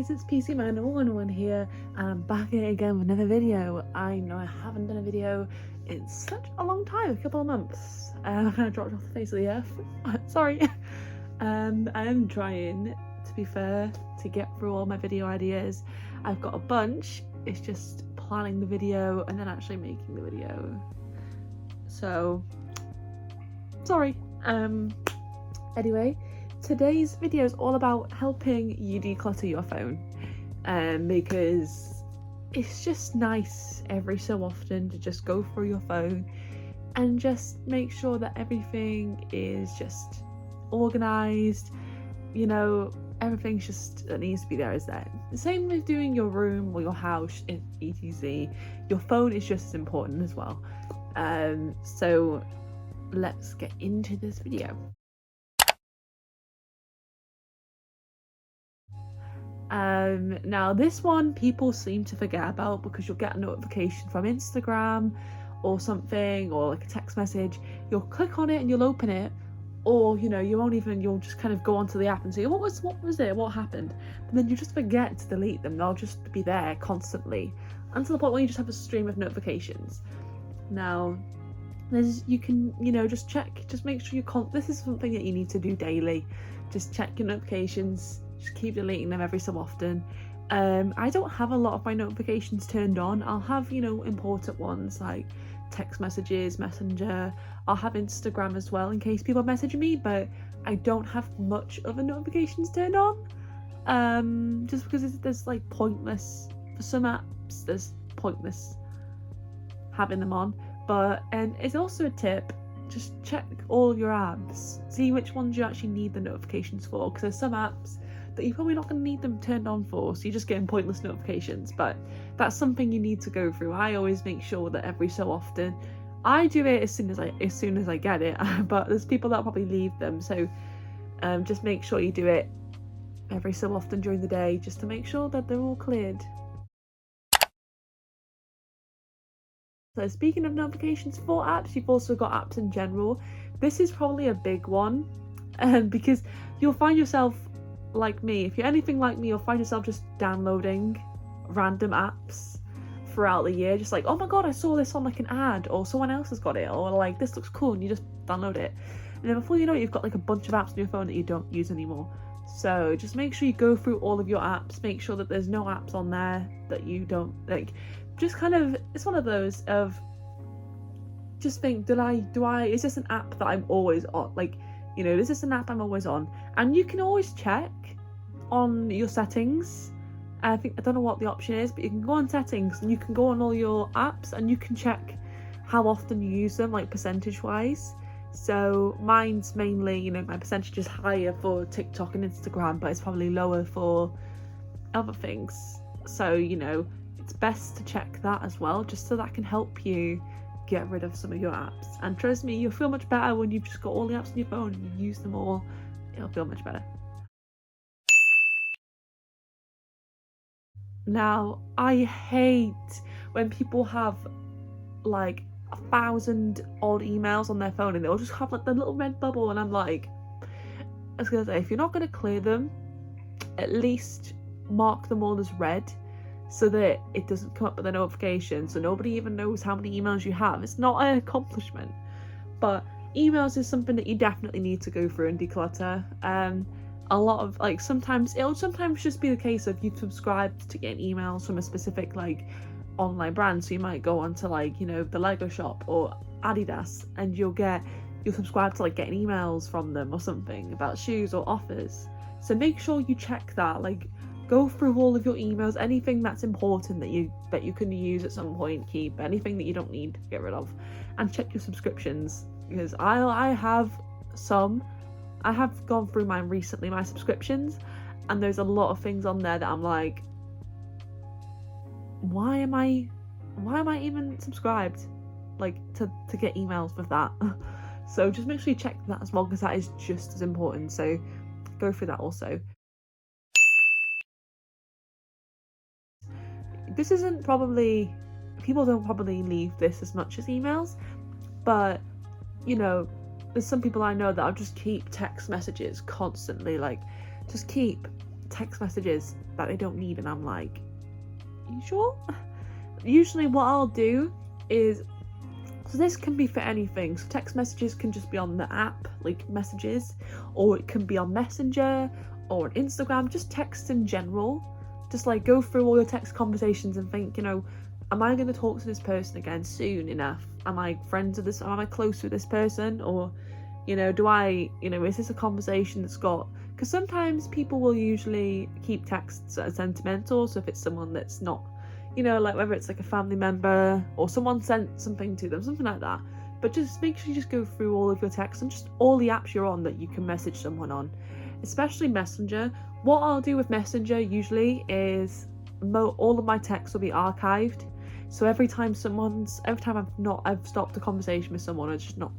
guys, it's PC Man 111 here, and I'm back at it again with another video. I know I haven't done a video in such a long time, a couple of months. I kind of dropped off the face of the earth. Sorry. I am trying, to be fair, to get through all my video ideas. I've got a bunch, it's just planning the video and then actually making the video. So, sorry. Anyway, today's video is all about helping you declutter your phone, because it's just nice every so often to just go through your phone and just make sure that everything is just organized. You know, everything's just that needs to be there is there. The same with doing your room or your house, etc. Your phone is just as important as well. So let's get into this video. Now this one people seem to forget about because you'll get a notification from Instagram or something, or like a text message. You'll click on it and you'll open it, or you know, you'll just kind of go onto the app and say, what was it, what happened, and then you just forget to delete them. They'll just be there constantly until the point where you just have a stream of notifications. Now you can, you know, just check, just make sure this is something that you need to do daily. Just check your notifications, just keep deleting them every so often. I don't have a lot of my notifications turned on. I'll have, you know, important ones like text messages, Messenger. I'll have Instagram as well in case people message me, but I don't have much of the notifications turned on, just because there's like pointless, for some apps there's pointless having them on. But it's also a tip, just check all of your apps, see which ones you actually need the notifications for, because there's some apps that you're probably not going to need them turned on for, so you're just getting pointless notifications. But that's something you need to go through. I always make sure that every so often, I do it as soon as I get it, but there's people that probably leave them, so just make sure you do it every so often during the day, just to make sure that they're all cleared. So speaking of notifications for apps, you've also got apps in general. This is probably a big one, because you'll find yourself, like me, if you're anything like me, you'll find yourself just downloading random apps throughout the year, just like, oh my god, I saw this on like an ad, or someone else has got it, or like this looks cool, and you just download it, and then before you know it, you've got like a bunch of apps on your phone that you don't use anymore. So just make sure you go through all of your apps, make sure that there's no apps on there that you don't like. Just kind of, it's one of those of, just think, is this an app that I'm always on? Like, you know, is this an app I'm always on? And you can always check on your settings. I don't know what the option is, but you can go on settings and you can go on all your apps and you can check how often you use them, like percentage wise. So mine's mainly, you know, my percentage is higher for TikTok and Instagram, but it's probably lower for other things. So, you know, it's best to check that as well, just so that can help you get rid of some of your apps. And trust me, you'll feel much better when you've just got all the apps on your phone and you use them all. It'll feel much better. Now, I hate when people have like 1,000 odd emails on their phone and they'll just have like the little red bubble, and I'm like, I was gonna say, if you're not gonna clear them, at least mark them all as red, so that it doesn't come up with a notification, so nobody even knows how many emails you have. It's not an accomplishment, but emails is something that you definitely need to go through and declutter. A lot of, like, it'll sometimes just be the case of you've subscribed to getting emails from a specific like online brand, so you might go onto like, you know, the Lego shop or Adidas, and you'll subscribe to like getting emails from them or something about shoes or offers. So make sure you check that, like, go through all of your emails, anything that's important that you can use at some point, keep. Anything that you don't need, get rid of. And check your subscriptions, because I have gone through mine recently, my subscriptions, and there's a lot of things on there that I'm like, why am I even subscribed, like, to get emails with that? So just make sure you check that as well, because that is just as important. So go through that also. This isn't probably, people don't probably leave this as much as emails, but you know, there's some people I know that'll just keep text messages constantly, like just keep text messages that they don't need, and I'm like, you sure? Usually what I'll do is, so this can be for anything, so text messages can just be on the app, like messages, or it can be on Messenger or on Instagram, just text in general. Just like go through all your text conversations and think, you know, am I going to talk to this person again soon enough? Am I friends with this? Am I close with this person? Or, you know, is this a conversation that's got, because sometimes people will usually keep texts that are sentimental. So if it's someone that's not, you know, like whether it's like a family member or someone sent something to them, something like that. But just make sure you just go through all of your texts and just all the apps you're on that you can message someone on, especially Messenger. What I'll do with Messenger usually is all of my texts will be archived. So every time I've stopped a conversation with someone, it's just not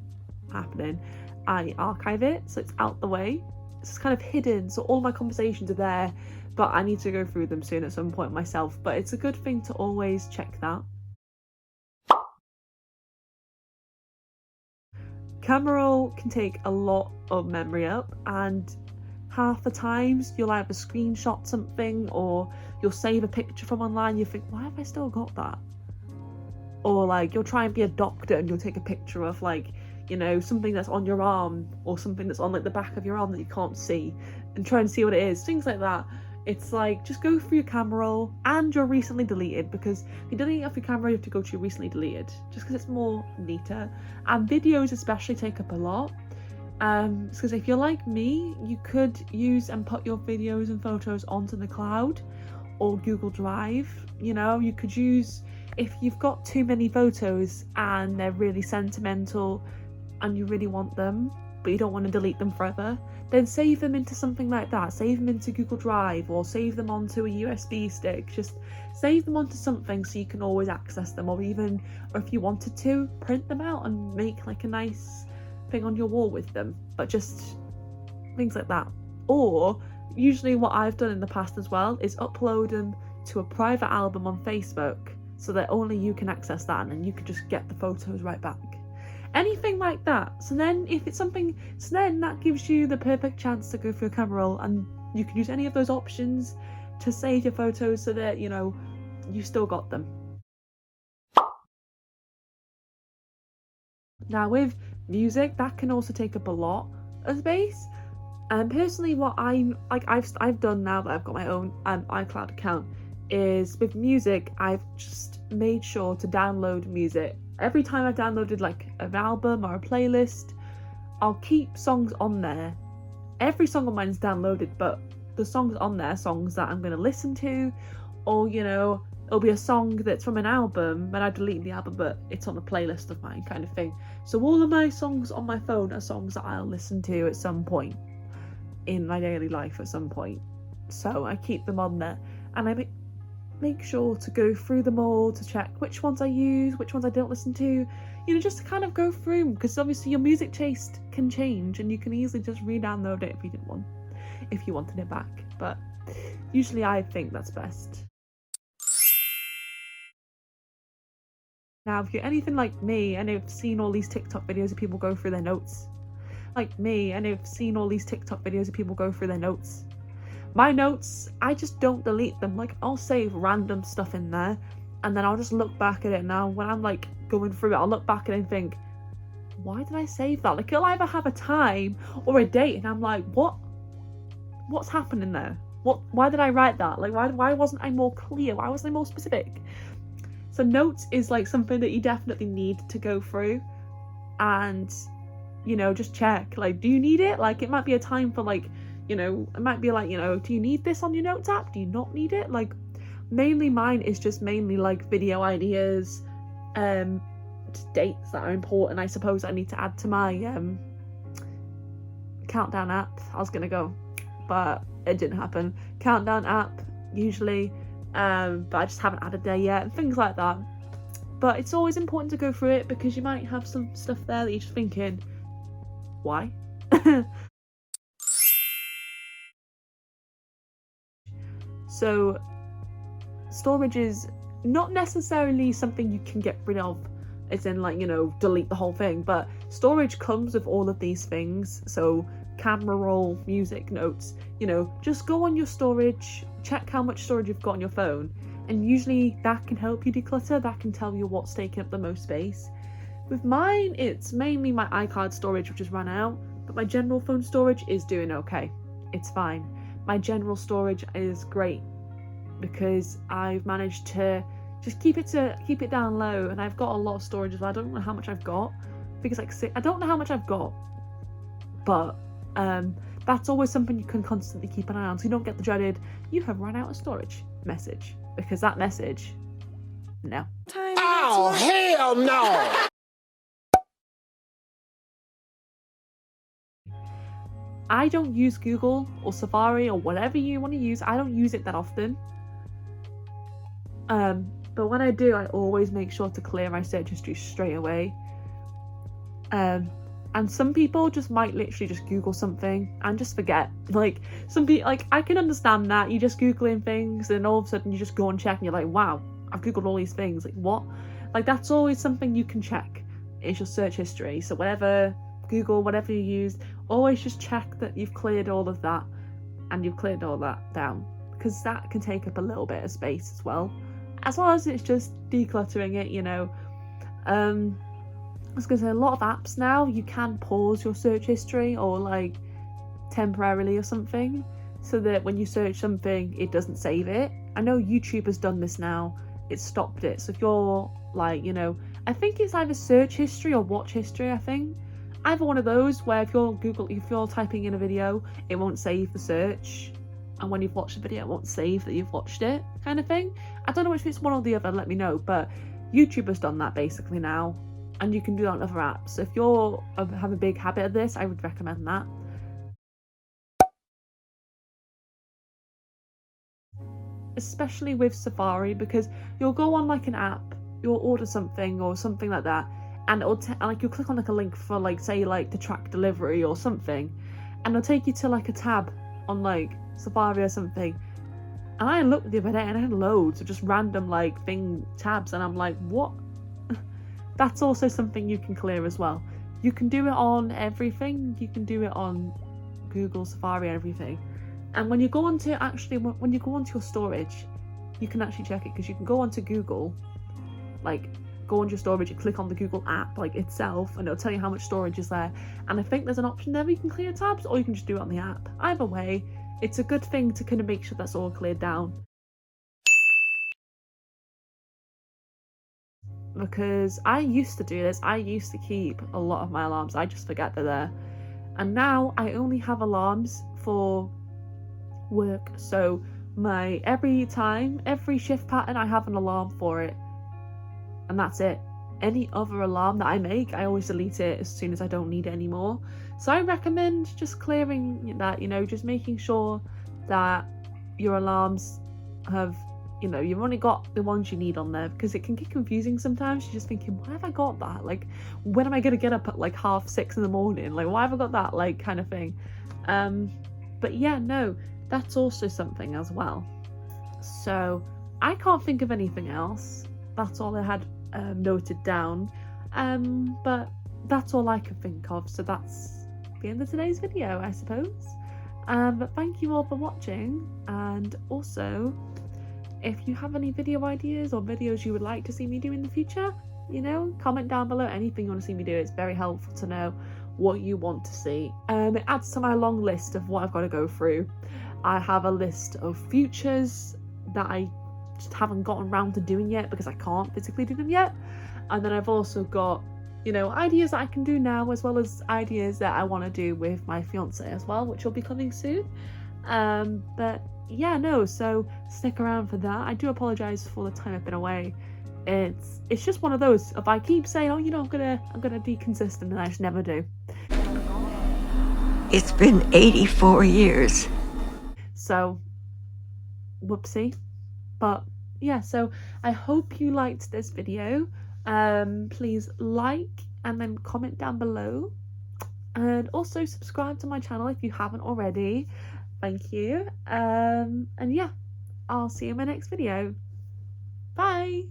happening, I archive it so it's out the way. It's kind of hidden, so all my conversations are there, but I need to go through them soon at some point myself. But it's a good thing to always check that. Camera roll can take a lot of memory up, and half the times you'll either screenshot something or you'll save a picture from online. You think, why have I still got that? Or like you'll try and be a doctor and you'll take a picture of like, you know, something that's on your arm or something that's on like the back of your arm that you can't see, and try and see what it is, things like that. It's like, just go through your camera roll and your recently deleted, because if you delete off your camera, you have to go to your recently deleted, just because it's more neater. And videos especially take up a lot. Because if you're like me, you could use and put your videos and photos onto the cloud or Google Drive. You know, you could use, if you've got too many photos and they're really sentimental and you really want them, but you don't want to delete them forever, then save them into something like that. Save them into Google Drive or save them onto a USB stick. Just save them onto something so you can always access them, or if you wanted to, print them out and make like a nice thing on your wall with them. But just things like that. Or usually what I've done in the past as well is upload them to a private album on Facebook so that only you can access that, and then you can just get the photos right back. Anything like that. So then if it's something, so then that gives you the perfect chance to go through a camera roll, and you can use any of those options to save your photos so that, you know, you still got them. Now with music, that can also take up a lot of space. And personally, what I've done now that I've got my own iCloud account is, with music, I've just made sure to download music. Every time I've downloaded like an album or a playlist, I'll keep songs on there. Every song of mine is downloaded, but the songs on there, songs that I'm going to listen to, or, you know, it'll be a song that's from an album, and I delete the album, but it's on a playlist of mine, kind of thing. So all of my songs on my phone are songs that I'll listen to at some point in my daily life at some point. So I keep them on there, and I make sure to go through them all to check which ones I use, which ones I don't listen to, you know, just to kind of go through them, because obviously your music taste can change and you can easily just re-download it if you wanted it back. But usually I think that's best. Now if you're anything like me and have seen all these TikTok videos of people go through their notes, my notes, I just don't delete them. Like, I'll save random stuff in there, and then I'll just look back at it. Now when I'm like going through it, I'll look back at it and think, why did I save that? Like, it'll either have a time or a date, and I'm like, what's happening there? Why did I write that? Like, why wasn't I more clear? Why wasn't I more specific? So notes is like something that you definitely need to go through and, you know, just check, like, do you need it? Like, it might be a time for, like, you know, it might be like, you know, do you need this on your notes app? Do you not need it? Like, mainly mine is just mainly like video ideas, dates that are important, I suppose, I need to add to my countdown app. I was gonna go, but it didn't happen. Countdown app usually, but I just haven't added there yet, and things like that. But it's always important to go through it, because you might have some stuff there that you're just thinking, why? So storage is not necessarily something you can get rid of, as in, like, you know, delete the whole thing, but storage comes with all of these things. So camera roll music notes. You know, just go on your storage, check how much storage you've got on your phone, and usually that can help you declutter. That can tell you what's taking up the most space. With mine, it's mainly my iCloud storage which has run out, but my general phone storage is doing okay. It's fine. My general storage is great because I've managed to just keep it down low, and I've got a lot of storage as well. I don't know how much I've got. I think it's like I don't know how much I've got, but that's always something you can constantly keep an eye on, so you don't get the dreaded "you have run out of storage" message, because that message, no. Oh hell no! I don't use Google or Safari or whatever you want to use. I don't use it that often. But when I do, I always make sure to clear my search history straight away. And some people just might literally just Google something and just forget. Like, some people, like, I can understand that. You're just Googling things and all of a sudden you just go and check and you're like, wow, I've Googled all these things. Like, what? Like, that's always something you can check. It's your search history. So whatever, Google, whatever you use, always just check that you've cleared all of that and you've cleared all that down, because that can take up a little bit of space as well as it's just decluttering it, you know. I was gonna say, a lot of apps now you can pause your search history or like temporarily or something, so that when you search something it doesn't save it. I know YouTube has done this now, it's stopped it. So if you're like, you know, I think it's either search history or watch history, I think either one of those, where if you're typing in a video, it won't save the search, and when you've watched the video it won't save that you've watched it, kind of thing. I don't know if it's one or the other, let me know, but YouTube has done that basically now, and you can do that on other apps. So if you have a big habit of this, I would recommend that. Especially with Safari, because you'll go on like an app, you'll order something or something like that, and it'll like you'll click on like a link for like, say, like to track delivery or something, and it'll take you to like a tab on like Safari or something. And I looked the other day and I had loads of just random like tabs, and I'm like, what? That's also something you can clear as well. You can do it on everything. You can do it on Google, Safari, and everything. And when you go onto your storage, you can actually check it, because you can go onto Google, like go on your storage and click on the Google app like itself, and it'll tell you how much storage is there. And I think there's an option there where you can clear tabs, or you can just do it on the app. Either way, it's a good thing to kind of make sure that's all cleared down. Because I used to do this, I used to keep a lot of my alarms, I just forget they're there. And now I only have alarms for work, so every shift pattern I have an alarm for it, and that's it. Any other alarm that I make, I always delete it as soon as I don't need it anymore. So I recommend just clearing that, you know, just making sure that your alarms have, you know, you've only got the ones you need on there, because it can get confusing sometimes. You're just thinking, why have I got that? Like, when am I going to get up at like 6:30 in the morning? Like, why have I got that? Like, kind of thing. But yeah, no, that's also something as well. So I can't think of anything else. That's all I had noted down. But that's all I can think of. So that's the end of today's video, I suppose. But thank you all for watching, and also, if you have any video ideas or videos you would like to see me do in the future, you know, comment down below anything you want to see me do. It's very helpful to know what you want to see. It adds to my long list of what I've got to go through. I have a list of futures that I just haven't gotten around to doing yet because I can't physically do them yet. And then I've also got, you know, ideas that I can do now, as well as ideas that I want to do with my fiance as well, which will be coming soon. But yeah, no, so stick around for that. I do apologize for the time I've been away. It's just one of those, if I keep saying, oh, you know, I'm gonna be consistent, and I just never do. It's been 84 years. So whoopsie. But yeah, so I hope you liked this video. Please like and then comment down below, and also subscribe to my channel if you haven't already. Thank you. And yeah, I'll see you in my next video. Bye.